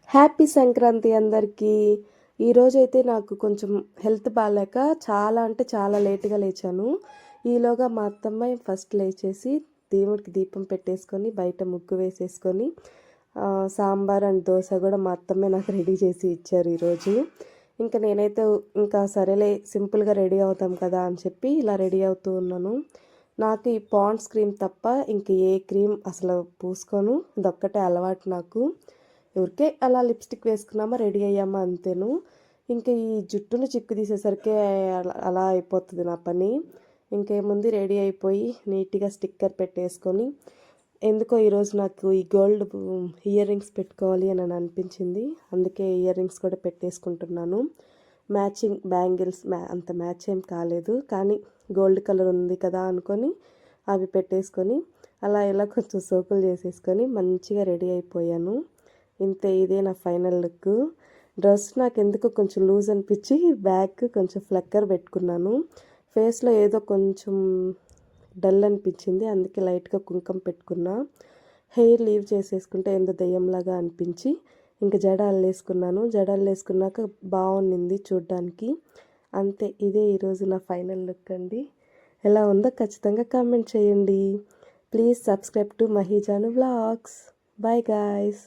Happy Sankranti అందరికీ. ఈరోజైతే నాకు కొంచెం హెల్త్ బాగాలేక చాలా అంటే చాలా లేట్‌గా లేచాను. ఈలోగా మా అత్తమ్మ ఫస్ట్ లేచేసి దేవుడికి దీపం పెట్టేసుకొని, బయట ముగ్గు వేసేసుకొని, సాంబార్ అండ్ దోస కూడా మా అత్తమ్మే నాకు రెడీ చేసి ఇచ్చారు ఈరోజు. ఇంకా నేనైతే ఇంకా సరేలే సింపుల్‌గా రెడీ అవుతాం కదా అని చెప్పి ఇలా రెడీ అవుతూ ఉన్నాను. నాకు ఈ పాండ్స్ క్రీమ్ తప్ప ఇంక ఏ క్రీమ్ అసలు పూసుకోను. ఇదొక్కటే అలవాటు నాకు. ఊరికే అలా లిప్స్టిక్ వేసుకున్నామా రెడీ అయ్యామా అంతేను. ఇంకా ఈ జుట్టును చిక్కు తీసేసరికి అలా అయిపోతుంది నా పని. ఇంకేముంది రెడీ అయిపోయి నీట్‌గా స్టిక్కర్ పెట్టేసుకొని, ఎందుకో ఈరోజు నాకు ఈ గోల్డ్ ఇయర్ రింగ్స్ పెట్టుకోవాలి అని అనిపించింది. అందుకే ఇయర్ రింగ్స్ కూడా పెట్టేసుకుంటున్నాను. మ్యాచింగ్ బ్యాంగిల్స్ అంత మ్యాచ్ ఏం కాలేదు, కానీ గోల్డ్ కలర్ ఉంది కదా అనుకొని అవి పెట్టేసుకొని అలా ఇలా కొంచెం సోకులు చేసేసుకొని మంచిగా రెడీ అయిపోయాను. ఇంతే, ఇదే నా ఫైనల్ లుక్. డ్రెస్ నాకెందుకో కొంచెం లూజ్ అనిపించి బ్యాక్ కొంచెం ఫ్లక్కర్ పెట్టుకున్నాను. ఫేస్లో ఏదో కొంచెం డల్ అనిపించింది, అందుకే లైట్గా కుంకుమ పెట్టుకున్నా. హెయిర్ లీవ్ చేసేసుకుంటే ఏందో దెయ్యంలాగా అనిపించి ఇంకా జడ అల్లేసుకున్నాను. జడ అల్లేసుకున్నాక బాగుండింది చూడ్డానికి. అంతే, ఇదే ఈరోజు నా ఫైనల్ లుక్ అండి. ఎలా ఉందో ఖచ్చితంగా కామెంట్ చేయండి. ప్లీజ్ సబ్స్క్రైబ్ టు మహీజాను వ్లాగ్స్. Bye guys.